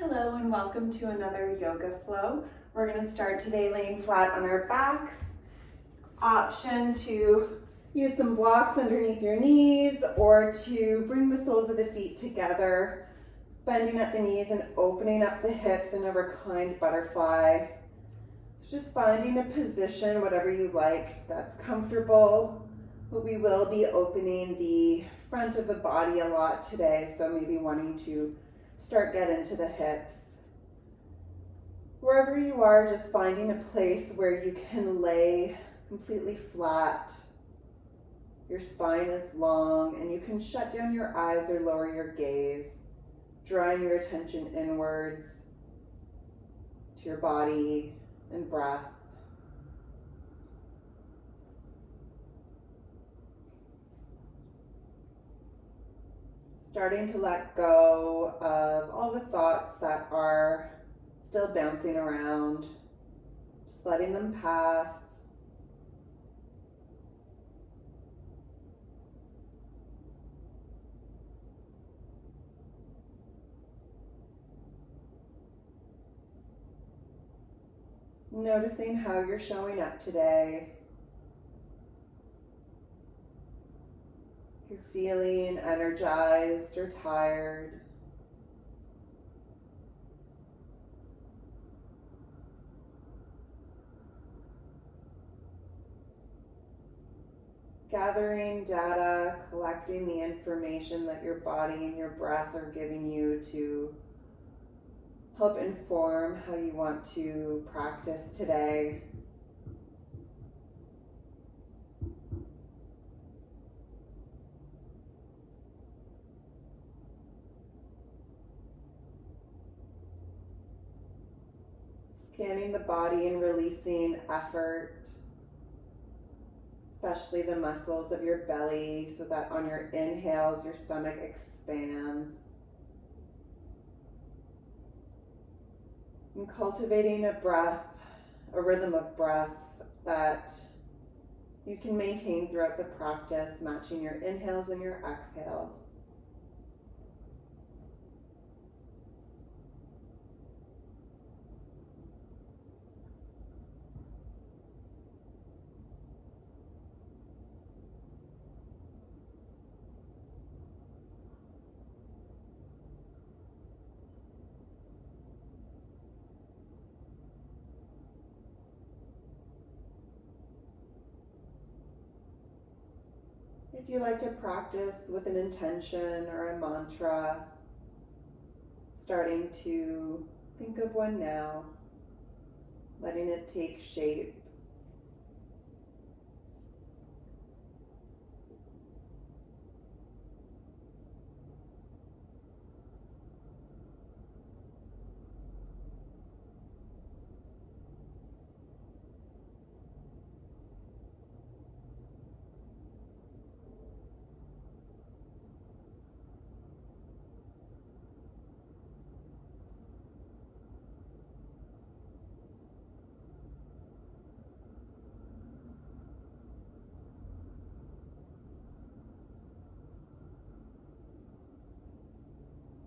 Hello and welcome to another yoga flow. We're going to start today laying flat on our backs. Option to use some blocks underneath your knees or to bring the soles of the feet together, bending at the knees and opening up the hips in a reclined butterfly. So just finding a position, whatever you like, that's comfortable. But we will be opening the front of the body a lot today, so maybe wanting to start getting to the hips. Wherever you are, just finding a place where you can lay completely flat. Your spine is long and you can shut down your eyes or lower your gaze, drawing your attention inwards to your body and breath. Starting to let go of all the thoughts that are still bouncing around, just letting them pass. Noticing how you're showing up today. If you're feeling energized or tired. Gathering data, collecting the information that your body and your breath are giving you to help inform how you want to practice today. Scanning the body and releasing effort, especially the muscles of your belly, so that on your inhales, your stomach expands. And cultivating a breath, a rhythm of breath that you can maintain throughout the practice, matching your inhales and your exhales. If you like to practice with an intention or a mantra, starting to think of one now, letting it take shape.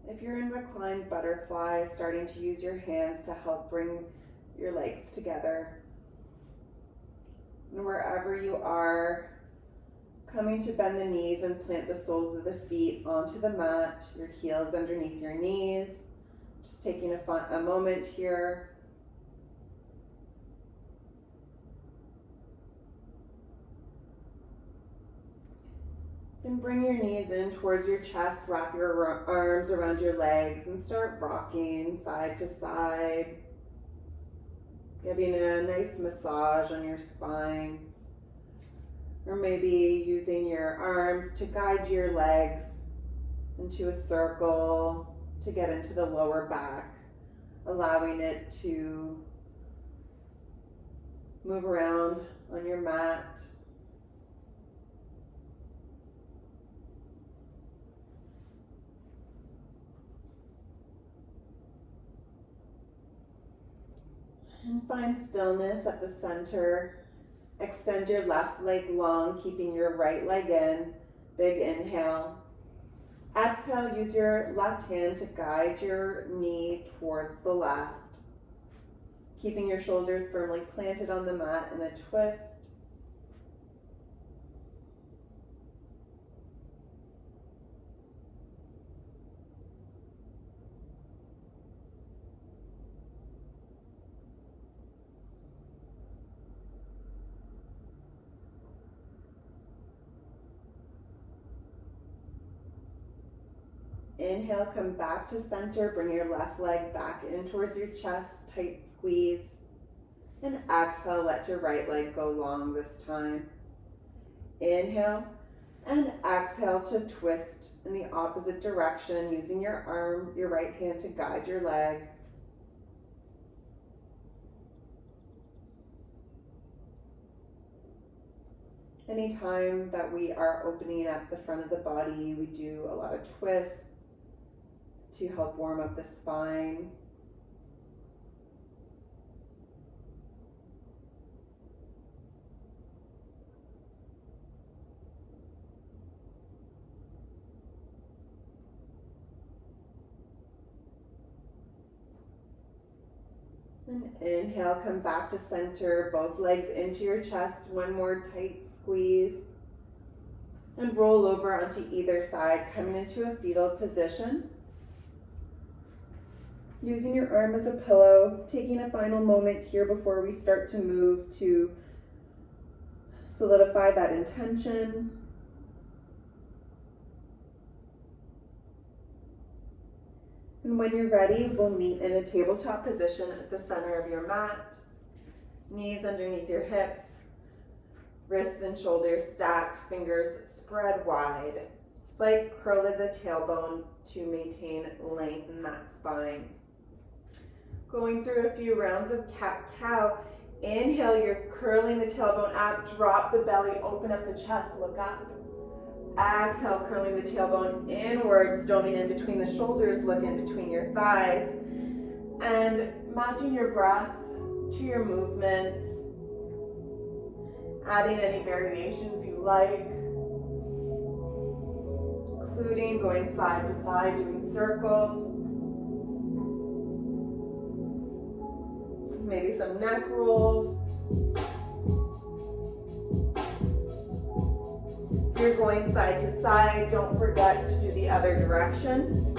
If you're in reclined butterfly, starting to use your hands to help bring your legs together. And wherever you are, coming to bend the knees and plant the soles of the feet onto the mat, your heels underneath your knees. Just taking a moment here. Then bring your knees in towards your chest, wrap your arms around your legs and start rocking side to side. Getting a nice massage on your spine. Or maybe using your arms to guide your legs into a circle to get into the lower back, allowing it to move around on your mat. And find stillness at the center. Extend your left leg long, keeping your right leg in. Big inhale. Exhale, use your left hand to guide your knee towards the left, keeping your shoulders firmly planted on the mat in a twist. Inhale, come back to center. Bring your left leg back in towards your chest, tight squeeze. And exhale, let your right leg go long this time. Inhale and exhale to twist in the opposite direction, using your arm, your right hand to guide your leg. Anytime that we are opening up the front of the body, we do a lot of twists to help warm up the spine. And inhale, come back to center, both legs into your chest, one more tight squeeze. And roll over onto either side, coming into a fetal position. Using your arm as a pillow, taking a final moment here before we start to move to solidify that intention. And when you're ready, we'll meet in a tabletop position at the center of your mat. Knees underneath your hips, wrists and shoulders stacked, fingers spread wide. Slight curl of the tailbone to maintain length in that spine. Going through a few rounds of cat-cow. Inhale, you're curling the tailbone up, drop the belly, open up the chest, look up. Exhale, curling the tailbone inwards, doming in between the shoulders, look in between your thighs. And matching your breath to your movements, adding any variations you like, including going side to side, doing circles. Maybe some neck rolls. If you're going side to side, don't forget to do the other direction.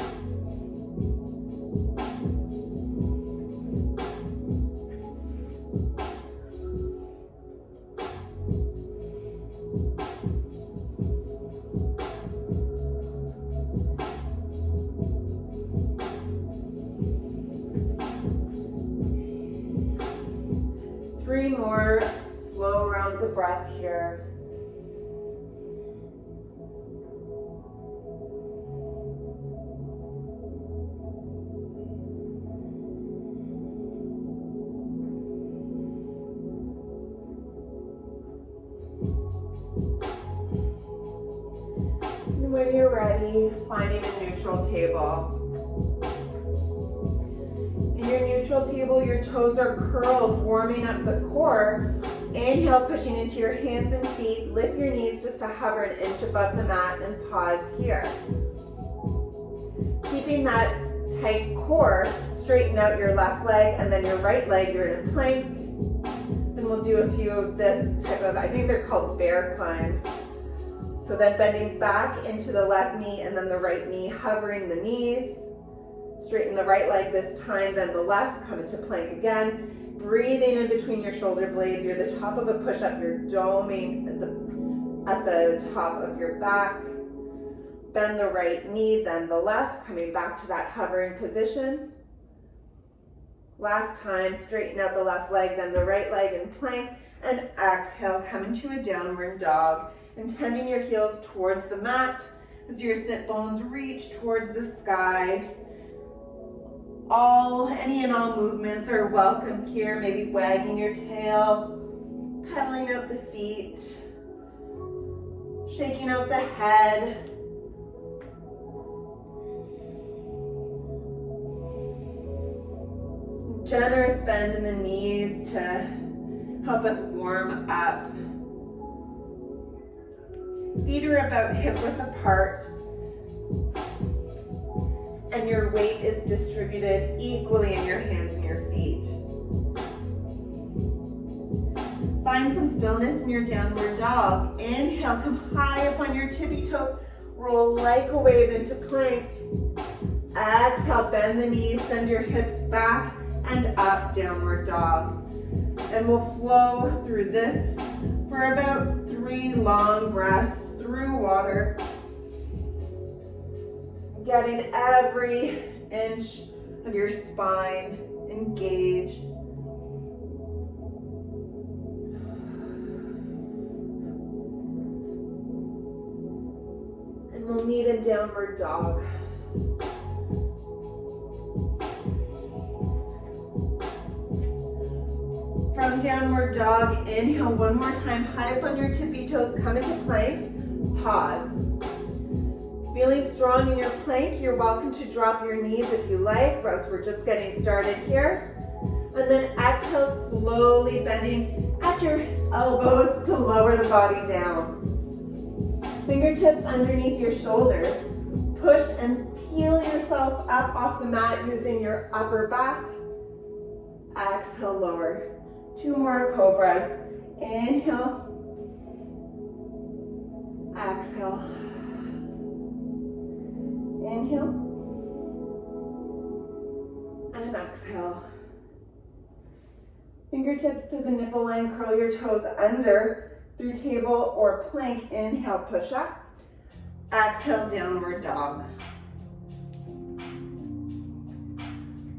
Three more slow rounds of breath here. And when you're ready, finding a neutral table. In your neutral table, your toes are curled, warming up the core. Inhale, pushing into your hands and feet. Lift your knees just to hover an inch above the mat and pause here. Keeping that tight core, straighten out your left leg and then your right leg. You're in a plank. And we'll do a few of this type of, I think they're called bear climbs. So then bending back into the left knee and then the right knee, hovering the knees. Straighten the right leg this time, then the left, come into plank again. Breathing in between your shoulder blades. You're the top of a push-up, you're doming at the top of your back. Bend the right knee, then the left, coming back to that hovering position. Last time, straighten out the left leg, then the right leg in plank, and exhale, come into a downward dog, intending your heels towards the mat as your sit bones reach towards the sky. Any and all movements are welcome here, maybe wagging your tail, pedaling out the feet, shaking out the head. Generous bend in the knees to help us warm up. Feet are about hip width apart. and your weight is distributed equally in your hands and your feet. Find some stillness in your downward dog. Inhale, come high up on your tippy toes. Roll like a wave into plank. Exhale, bend the knees, send your hips back and up, downward dog. And we'll flow through this for about 3 long breaths through water. Getting every inch of your spine engaged. And we'll meet in downward dog. From downward dog, inhale one more time, high up on your tippy toes, come into plank, pause. Feeling strong in your plank, you're welcome to drop your knees if you like, as we're just getting started here. And then exhale, slowly bending at your elbows to lower the body down. Fingertips underneath your shoulders. Push and peel yourself up off the mat using your upper back. Exhale, lower. 2 more cobras. Inhale. Exhale. Inhale. And exhale. Fingertips to the nipple line, curl your toes under through table or plank. Inhale, push up. Exhale, downward dog.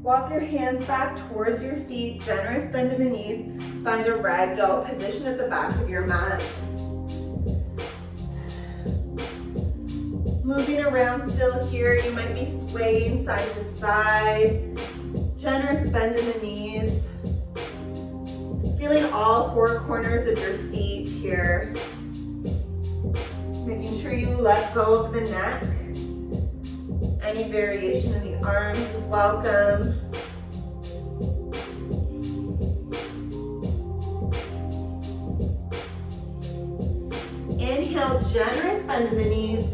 Walk your hands back towards your feet, generous bend in the knees. Find a ragdoll position at the back of your mat. Moving around still here, you might be swaying side to side. Generous bend in the knees. Feeling all 4 corners of your feet here. Making sure you let go of the neck. Any variation in the arms is welcome. Inhale, generous bend in the knees.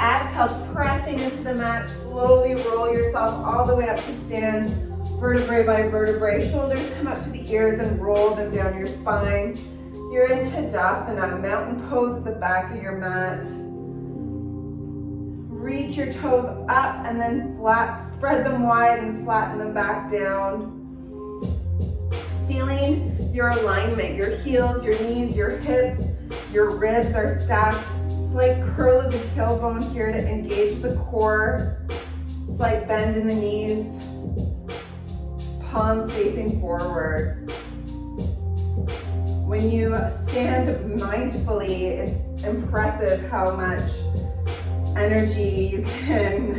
Exhale, pressing into the mat. Slowly roll yourself all the way up to stand. Vertebrae by vertebrae. Shoulders come up to the ears and roll them down your spine. You're in Tadasana, mountain pose at the back of your mat. Reach your toes up and then flat, spread them wide and flatten them back down. Feeling your alignment, your heels, your knees, your hips, your ribs are stacked. Slight curl of the tailbone here to engage the core. Slight bend in the knees. Palms facing forward. When you stand mindfully, it's impressive how much energy you can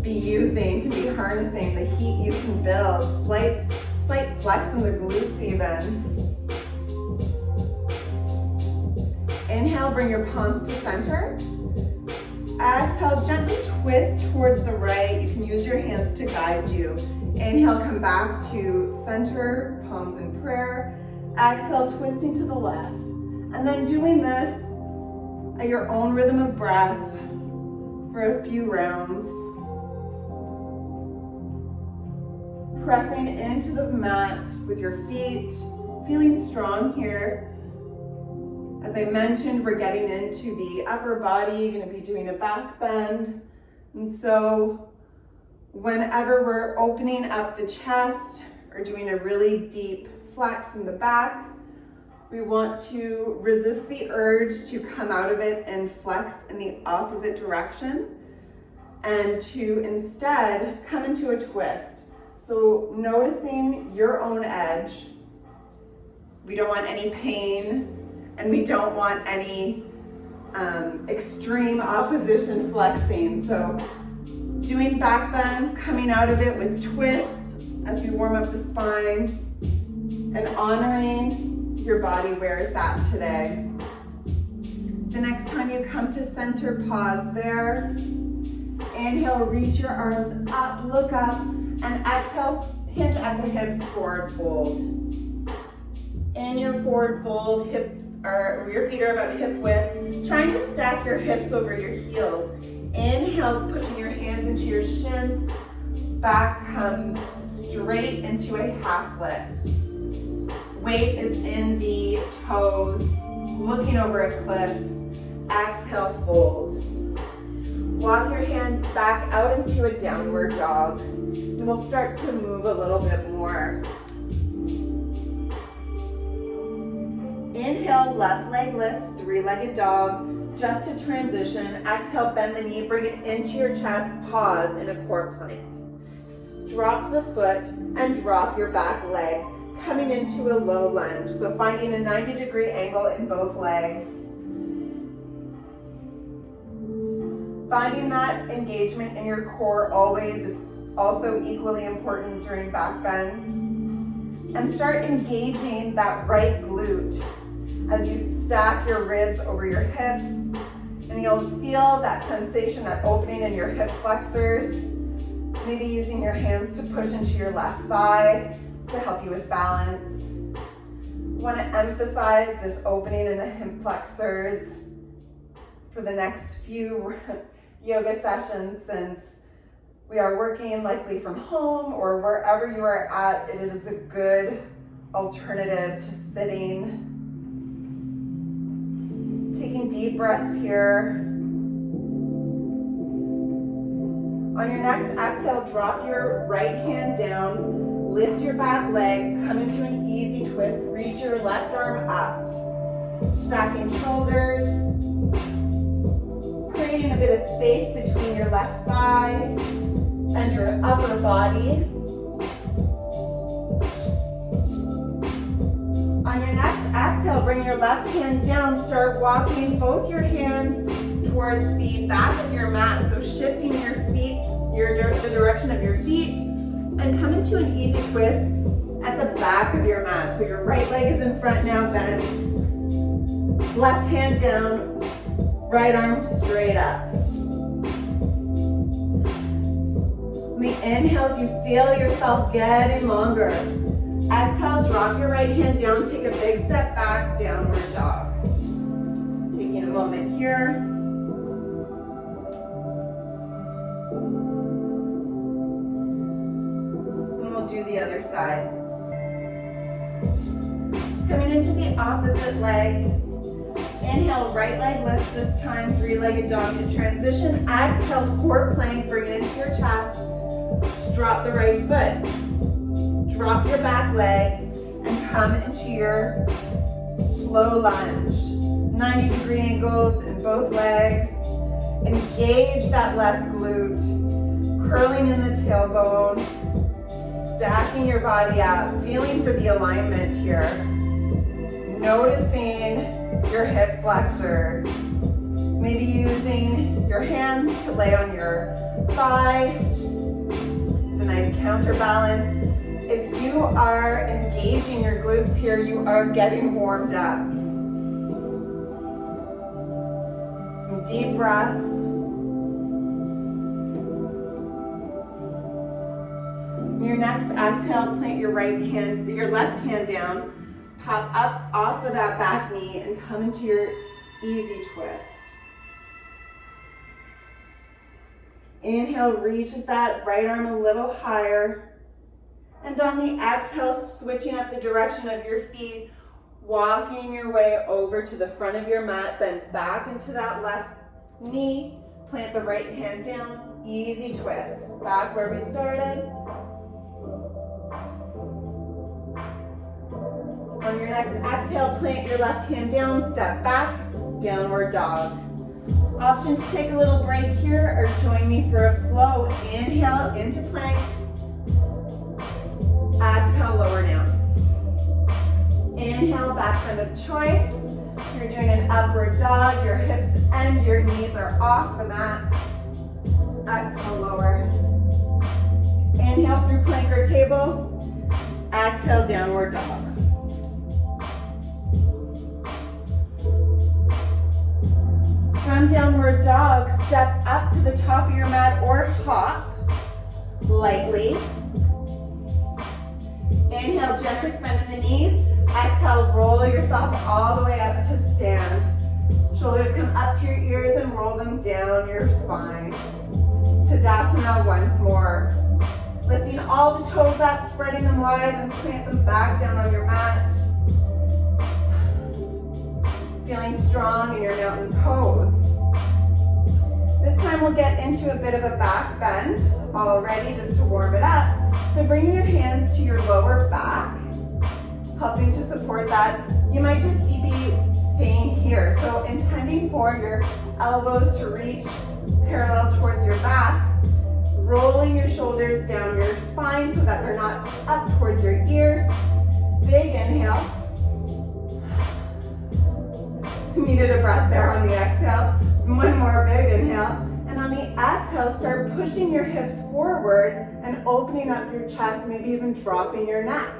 be using, can be harnessing, the heat you can build. Slight flex in the glutes even. Inhale, bring your palms to center. Exhale, gently twist towards the right. You can use your hands to guide you. Inhale, come back to center, palms in prayer. Exhale, twisting to the left. And then doing this at your own rhythm of breath for a few rounds. Pressing into the mat with your feet, feeling strong here. As I mentioned, we're getting into the upper body. You're going to be doing a back bend. And so whenever we're opening up the chest or doing a really deep flex in the back, we want to resist the urge to come out of it and flex in the opposite direction and to instead come into a twist. So noticing your own edge. We don't want any pain and we don't want any extreme opposition flexing. So doing back bends, coming out of it with twists as we warm up the spine and honoring your body where it's at today. The next time you come to center, pause there. Inhale, reach your arms up, look up, and exhale, hinge at the hips, forward fold. In your forward fold, your feet are about hip width, trying to stack your hips over your heels. Inhale, pushing your hands into your shins. Back comes straight into a half lift. Weight is in the toes, looking over a cliff. Exhale, fold. Walk your hands back out into a downward dog. And we'll start to move a little bit more. Inhale, left leg lifts, three-legged dog. Just to transition, exhale, bend the knee, bring it into your chest, pause in a core plank. Drop the foot and drop your back leg, coming into a low lunge. So finding a 90-degree angle in both legs. Finding that engagement in your core always is also equally important during back bends. And start engaging that right glute as you stack your ribs over your hips. And you'll feel that sensation, that opening in your hip flexors. Maybe using your hands to push into your left thigh to help you with balance. I want to emphasize this opening in the hip flexors for the next few yoga sessions, since we are working likely from home or wherever you are at. It is a good alternative to sitting. Taking deep breaths here. On your next exhale, drop your right hand down, lift your back leg, come into an easy twist, reach your left arm up. Stacking shoulders, creating a bit of space between your left thigh and your upper body. On your next exhale, bring your left hand down, start walking both your hands towards the back of your mat, so shifting your feet, the direction of your feet, and come into an easy twist at the back of your mat. So your right leg is in front now, bent. Left hand down, right arm straight up. On the inhales, you feel yourself getting longer. Exhale, drop your right hand down, take a big step back, downward dog. Taking a moment here. Do the other side. Coming into the opposite leg. Inhale, right leg lifts this time, three-legged dog to transition. Exhale, core plank, bring it into your chest. Drop the right foot. Drop your back leg and come into your low lunge. 90-degree angles in both legs. Engage that left glute. Curling in the tailbone. Stacking your body up, feeling for the alignment here. Noticing your hip flexor. Maybe using your hands to lay on your thigh. It's a nice counterbalance. If you are engaging your glutes here, you are getting warmed up. Some deep breaths. Your next exhale, plant your left hand down, pop up off of that back knee and come into your easy twist. Inhale, reaches that right arm a little higher. And on the exhale, switching up the direction of your feet, walking your way over to the front of your mat, bend back into that left knee, plant the right hand down, easy twist. Back where we started. On your next exhale, plant your left hand down, step back, downward dog. Option to take a little break here or join me for a flow. Inhale into plank. Exhale, lower down. Inhale, back bend of choice. You're doing an upward dog. Your hips and your knees are off the mat. Exhale, lower. Inhale through plank or table. Exhale, downward dog. From downward dog, step up to the top of your mat or hop lightly. Inhale, gently bend in the knees. Exhale, roll yourself all the way up to stand. Shoulders come up to your ears and roll them down your spine. Tadasana once more. Lifting all the toes up, spreading them wide, and plant them back down on your mat. Feeling strong in your mountain pose. This time we'll get into a bit of a back bend already just to warm it up. So bring your hands to your lower back, helping to support that. You might just be staying here. So intending for your elbows to reach parallel towards your back, rolling your shoulders down your spine so that they're not up towards your ears. Big inhale. Needed a breath there on the exhale. One more big inhale. And on the exhale, start pushing your hips forward and opening up your chest, maybe even dropping your neck.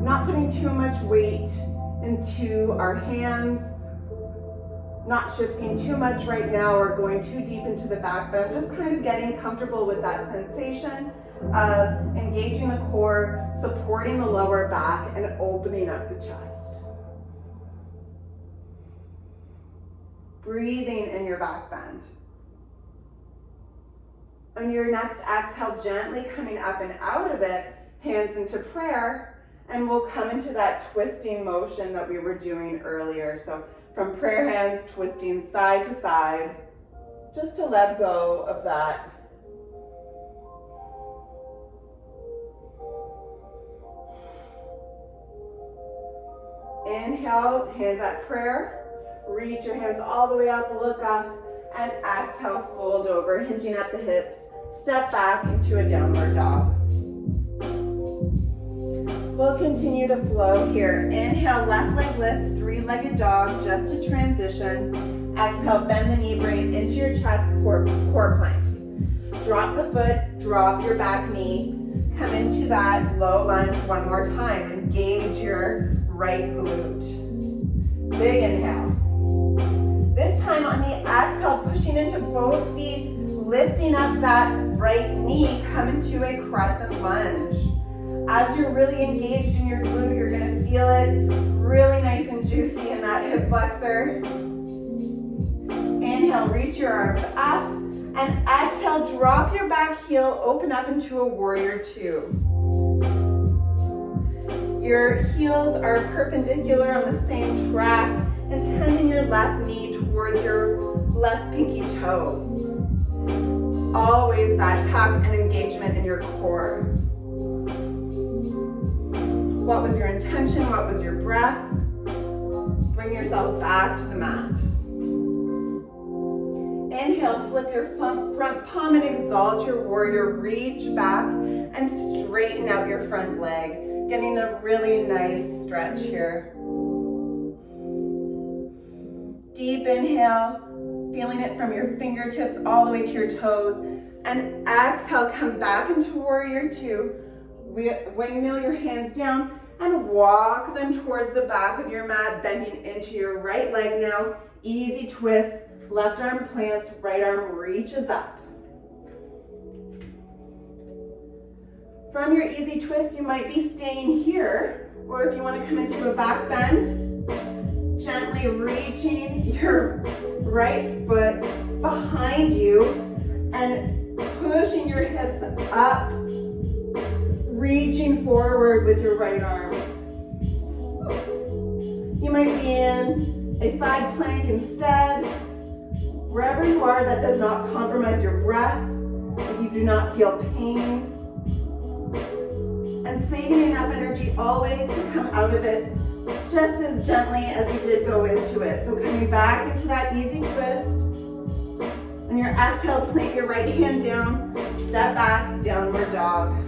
Not putting too much weight into our hands, not shifting too much right now or going too deep into the back bend, just kind of getting comfortable with that sensation of engaging the core, supporting the lower back, and opening up the chest. Breathing in your back bend. On your next exhale, gently coming up and out of it, hands into prayer, and we'll come into that twisting motion that we were doing earlier. So from prayer hands, twisting side to side, just to let go of that. Inhale, hands at prayer. Reach your hands all the way up, look up, and exhale, fold over, hinging at the hips. Step back into a downward dog. We'll continue to flow here. Inhale, left leg lifts, three-legged dog, just to transition. Exhale, bend the knee, bring it into your chest, core plank. Drop the foot, drop your back knee. Come into that low lunge one more time. Engage your right glute. Big inhale. This time on the exhale, pushing into both feet, lifting up that right knee, come into a crescent lunge. As you're really engaged in your glute, you're gonna feel it really nice and juicy in that hip flexor. Inhale, reach your arms up, and exhale, drop your back heel, open up into a warrior two. Your heels are perpendicular on the same track, intending your left knee towards your left pinky toe. Always that tuck and engagement in your core. What was your intention? What was your breath? Bring yourself back to the mat. Inhale, flip your front palm and exalt your warrior. Reach back and straighten out your front leg, getting a really nice stretch here. Deep inhale, feeling it from your fingertips all the way to your toes. And exhale, come back into warrior two. Windmill your hands down and walk them towards the back of your mat, bending into your right leg now. Easy twist, left arm plants, right arm reaches up. From your easy twist, you might be staying here, or if you want to come into a back bend, gently reaching your right foot behind you and pushing your hips up, reaching forward with your right arm. You might be in a side plank instead. Wherever you are, that does not compromise your breath, that you do not feel pain. And saving enough energy always to come out of it just as gently as you did go into it. So coming back into that easy twist. On your exhale, plant your right hand down, step back, downward dog.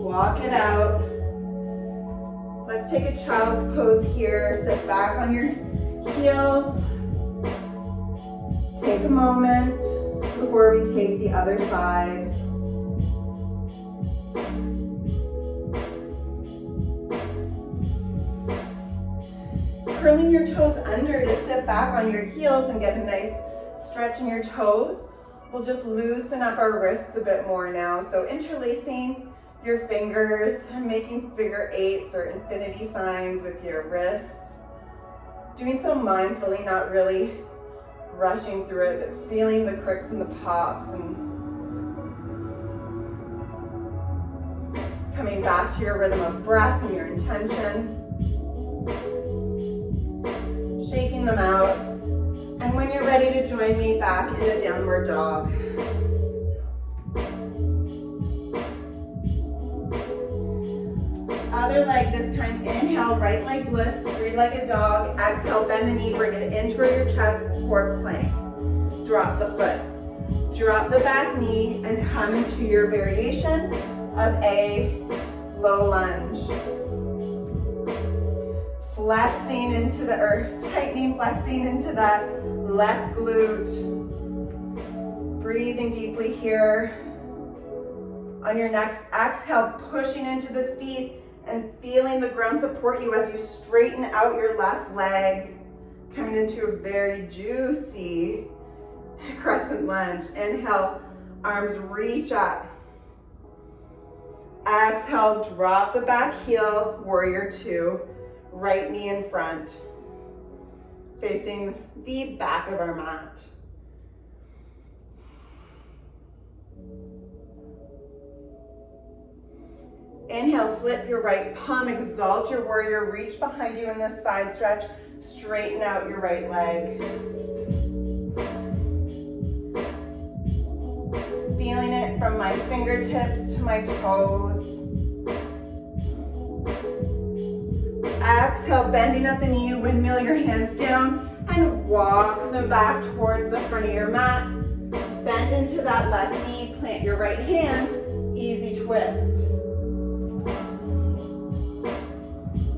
Walk it out. Let's take a child's pose here. Sit back on your heels. Take a moment before we take the other side. Curling your toes under to sit back on your heels and get a nice stretch in your toes. We'll just loosen up our wrists a bit more now. So interlacing your fingers and making figure eights or infinity signs with your wrists. Doing so mindfully, not really rushing through it, but feeling the cricks and the pops and coming back to your rhythm of breath and your intention. Shaking them out. And when you're ready to join me back in a downward dog. Other leg this time. Inhale, right leg lifts, three-legged dog. Exhale, bend the knee, bring it in toward your chest, forward plank. Drop the foot. Drop the back knee and come into your variation of a low lunge. Flexing into the earth, tightening, flexing into that left glute. Breathing deeply here. On your next exhale, pushing into the feet and feeling the ground support you as you straighten out your left leg. Coming into a very juicy crescent lunge. Inhale, arms reach up. Exhale, drop the back heel, warrior two. Right knee in front, facing the back of our mat. Inhale, flip your right palm, exalt your warrior, reach behind you in this side stretch, straighten out your right leg. Feeling it from my fingertips to my toes. Exhale, bending at the knee, windmill your hands down and walk them back towards the front of your mat. Bend into that left knee, plant your right hand, easy twist.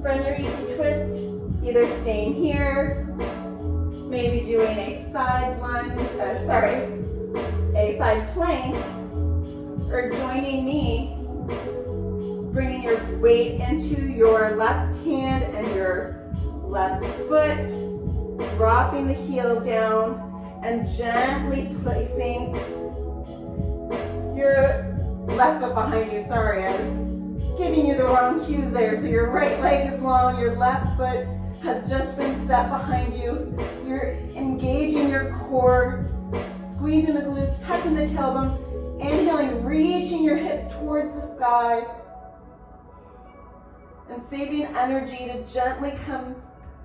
From your easy twist, either staying here, maybe doing a side lunge, a side plank, or joining me, bringing your weight into your left hand and your left foot, dropping the heel down and gently placing your left foot behind you. Sorry, I was giving you the wrong cues there. So your right leg is long, your left foot has just been stepped behind you. You're engaging your core, squeezing the glutes, tucking the tailbone, inhaling, reaching your hips towards the sky, and saving energy to gently come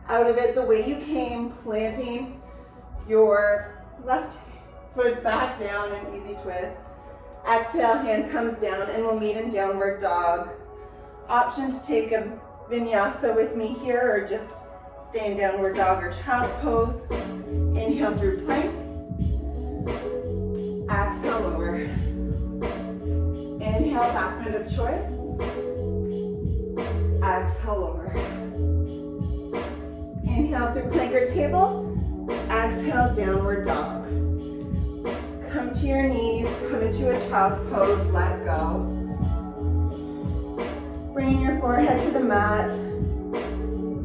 out of it the way you came, planting your left foot back down, an easy twist. Exhale, hand comes down, and we'll meet in downward dog. Option to take a vinyasa with me here, or just stay in downward dog or child's pose. Inhale through plank. Exhale, lower. Inhale, back bend of choice. Exhale, lower. Inhale through plank or table. Exhale, downward dog. Come to your knees, come into a child's pose, let go. Bringing your forehead to the mat,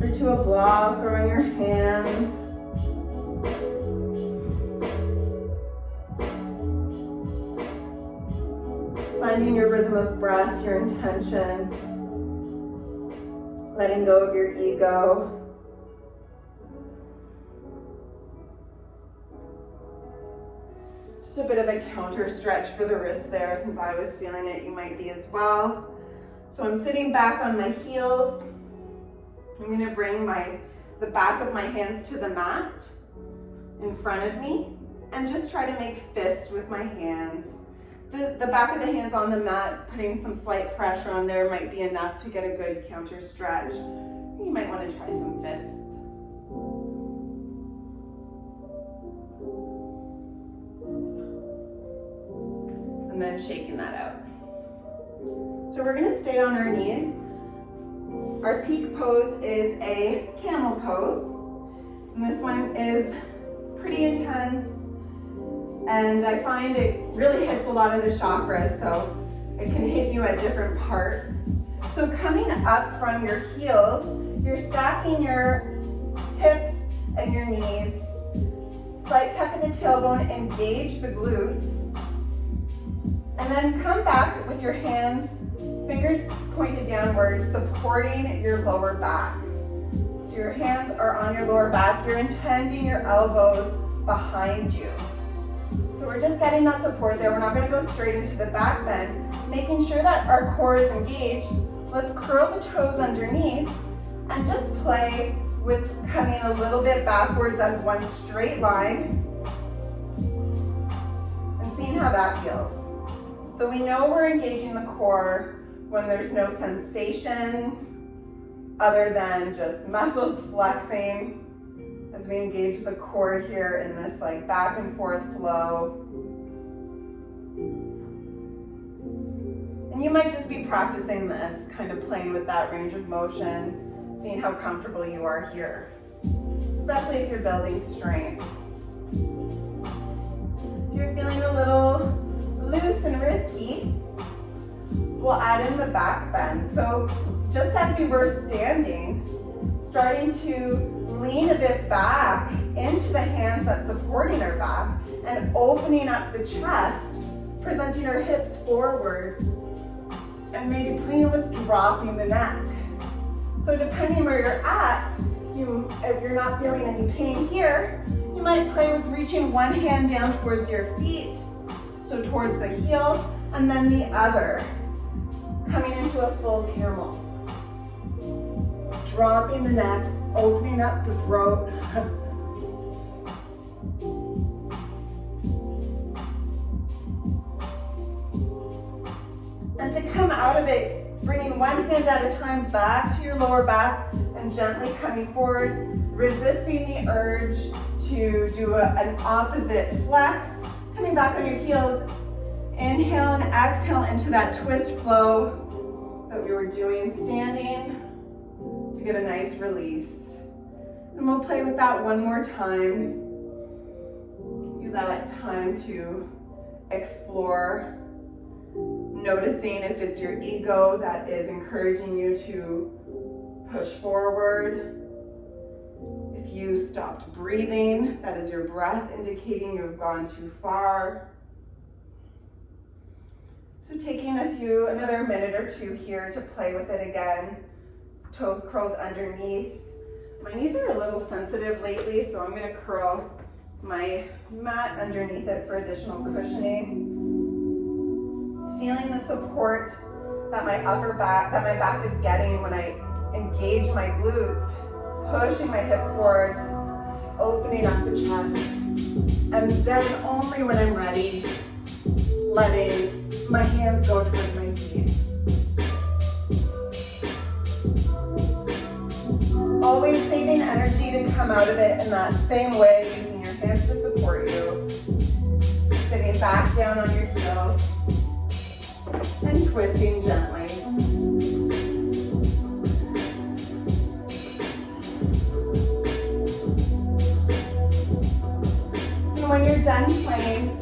or to a block, or on your hands. Finding your rhythm of breath, your intention. Letting go of your ego. Just a bit of a counter stretch for the wrist there. Since I was feeling it, you might be as well. So I'm sitting back on my heels. I'm going to bring the back of my hands to the mat in front of me and just try to make fists with my hands. The back of the hands on the mat, putting some slight pressure on there might be enough to get a good counter stretch. You might want to try some fists. And then shaking that out. So we're going to stay on our knees. Our peak pose is a camel pose. And this one is pretty intense. And I find it really hits a lot of the chakras, so it can hit you at different parts. So coming up from your heels, you're stacking your hips and your knees. Slight tuck in the tailbone, engage the glutes. And then come back with your hands, fingers pointed downward, supporting your lower back. So your hands are on your lower back. You're intending your elbows behind you. So we're just getting that support there. We're not going to go straight into the back bend. Making sure that our core is engaged. Let's curl the toes underneath and just play with coming a little bit backwards as one straight line and seeing how that feels. So we know we're engaging the core when there's no sensation other than just muscles flexing as we engage the core here in this like back and forth flow. And you might just be practicing this, kind of playing with that range of motion, seeing how comfortable you are here, especially if you're building strength. If you're feeling a little loose and risky, we'll add in the back bend. So just as we were standing, starting to lean a bit back into the hands that's supporting our back and opening up the chest, presenting our hips forward, and maybe playing with dropping the neck. So depending where you're at, if you're not feeling any pain here, you might play with reaching one hand down towards your feet, so towards the heel, and then the other, coming into a full camel. Dropping the neck, opening up the throat. And to come out of it, bringing one hand at a time back to your lower back and gently coming forward, resisting the urge to do an opposite flex, coming back on your heels. Inhale and exhale into that twist flow that we were doing standing to get a nice release. And we'll play with that one more time. Give you that time to explore, noticing if it's your ego that is encouraging you to push forward. If you stopped breathing, that is your breath indicating you have gone too far. So taking another minute or two here to play with it again. Toes curled underneath. My knees are a little sensitive lately, so I'm gonna curl my mat underneath it for additional cushioning. Feeling the support that my back is getting when I engage my glutes, pushing my hips forward, opening up the chest, and then only when I'm ready, letting my hands go towards my feet. Always saving energy to come out of it in that same way, using your hands to support you. Sitting back down on your heels and twisting gently. And when you're done playing,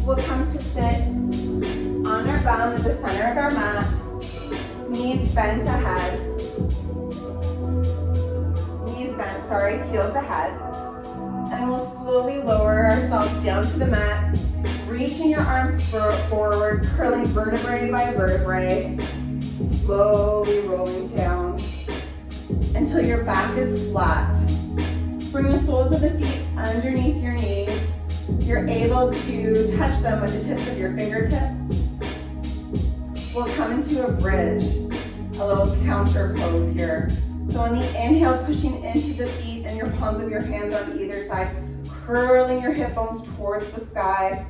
we'll come to sit on our bum at the center of our mat, knees bent ahead. Heels ahead. And we'll slowly lower ourselves down to the mat, reaching your arms forward, curling vertebrae by vertebrae, slowly rolling down until your back is flat. Bring the soles of the feet underneath your knees. You're able to touch them with the tips of your fingertips. We'll come into a bridge, a little counter pose here. So on the inhale, pushing into the feet and your palms of your hands on either side, curling your hip bones towards the sky.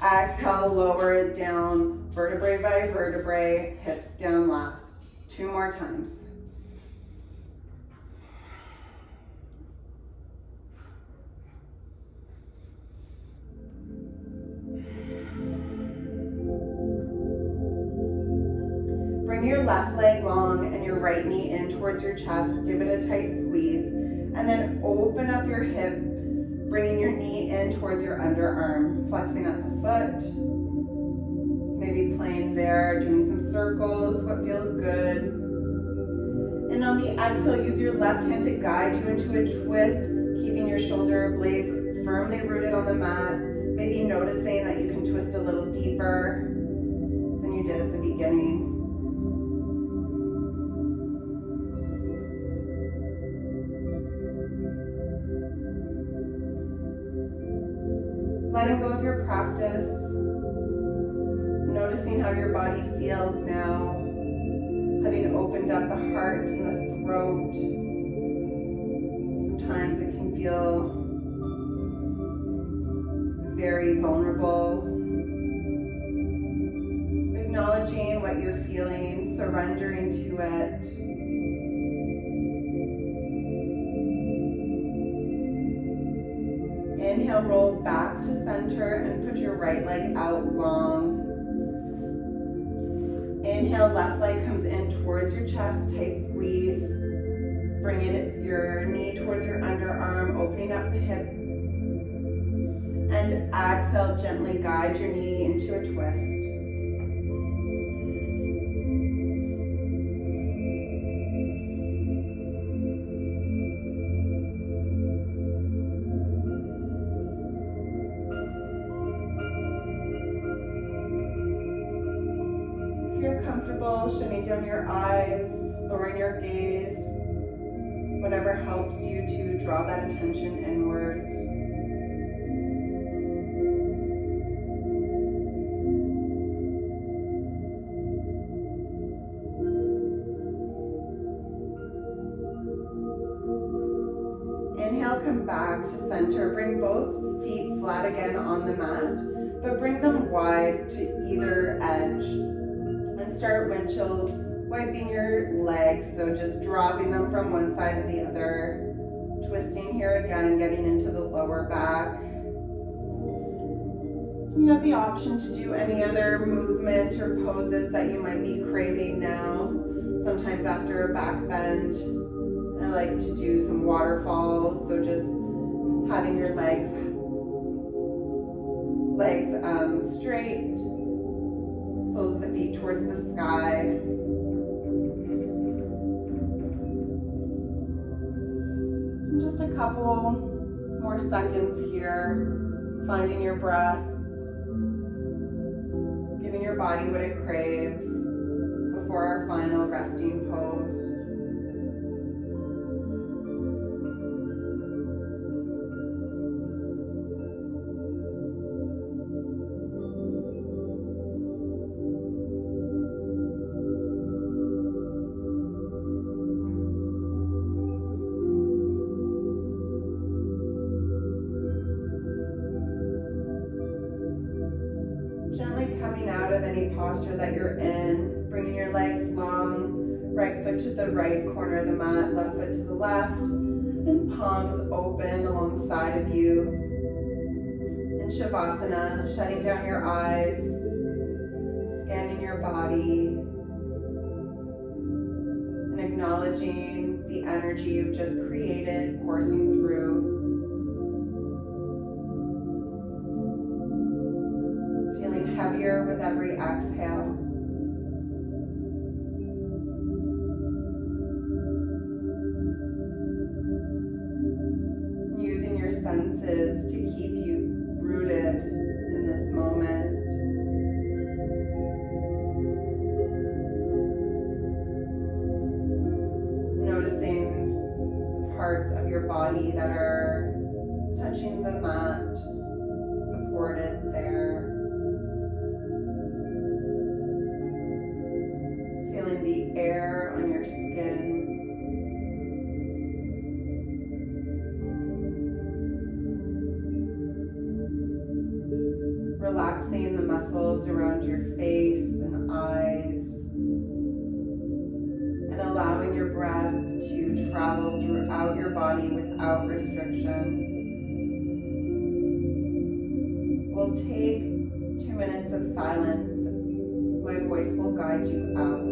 Exhale, lower it down, vertebrae by vertebrae, hips down last. 2 more times. Bring your left leg long and your right knee in towards your chest. Give it a tight squeeze. And then open up your hip, bringing your knee in towards your underarm. Flexing at the foot. Maybe playing there, doing some circles, what feels good. And on the exhale, use your left hand to guide you into a twist, keeping your shoulder blades firmly rooted on the mat. Maybe noticing that you can twist a little deeper than you did at the beginning. letting go of your practice, noticing how your body feels now, having opened up the heart and the throat. Sometimes it can feel very vulnerable. Acknowledging what you're feeling, surrendering to it. Inhale, roll back to center and put your right leg out long. Inhale, left leg comes in towards your chest, tight squeeze. Bringing your knee towards your underarm, opening up the hip. And exhale, gently guide your knee into a twist. If you're comfortable, shimmy down your eyes, lowering your gaze, whatever helps you to draw that attention inwards. Inhale, come back to center. Bring both feet flat again on the mat, but bring them wide to either edge. And start windshield wiping your legs, so just dropping them from one side to the other. Twisting here again, getting into the lower back. You have the option to do any other movement or poses that you might be craving now. Sometimes after a back bend, I like to do some waterfalls, so just having your legs straight, soles of the feet towards the sky. And just a couple more seconds here, finding your breath, giving your body what it craves before our final resting pose. Gently coming out of any posture that you're in, bringing your legs long, right foot to the right corner of the mat, left foot to the left, and palms open alongside of you. In Shavasana, shutting down your eyes, scanning your body, and acknowledging the energy you've just created coursing through. Heavier with every exhale. Using your senses to keep you rooted in this moment. Noticing parts of your body that are touching the mat, supported there. Feeling the air on your skin. Relaxing the muscles around your face and eyes. And allowing your breath to travel throughout your body without restriction. We'll take 2 minutes of silence. My voice will guide you out.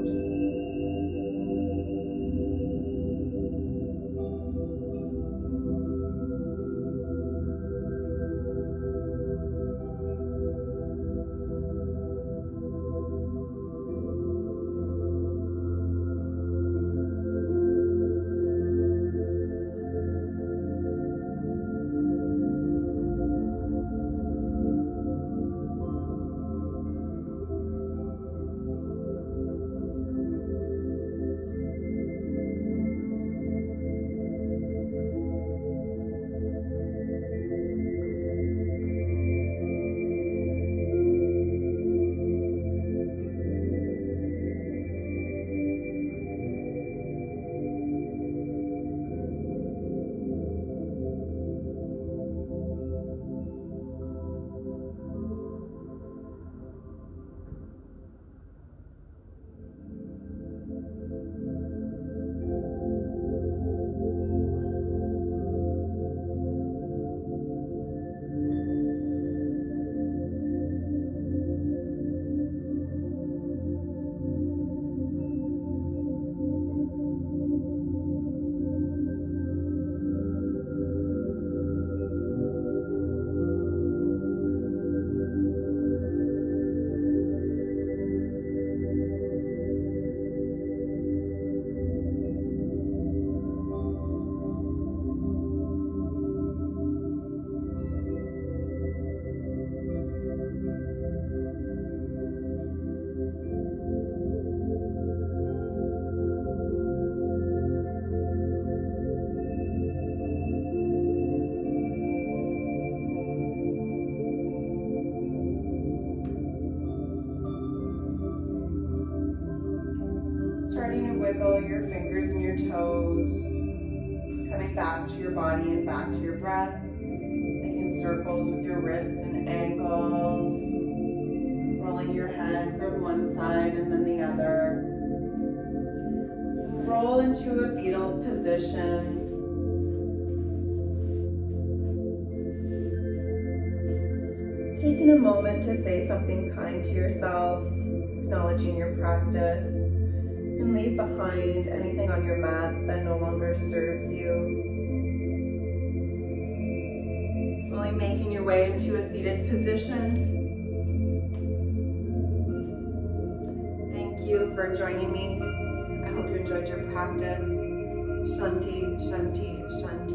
wiggle your fingers and your toes, coming back to your body and back to your breath, making circles with your wrists and ankles, rolling your head from one side and then the other. Roll into a fetal position. Taking a moment to say something kind to yourself, acknowledging your practice, and leave behind anything on your mat that no longer serves you. Slowly making your way into a seated position. Thank you for joining me. I hope you enjoyed your practice. Shanti, Shanti, Shanti.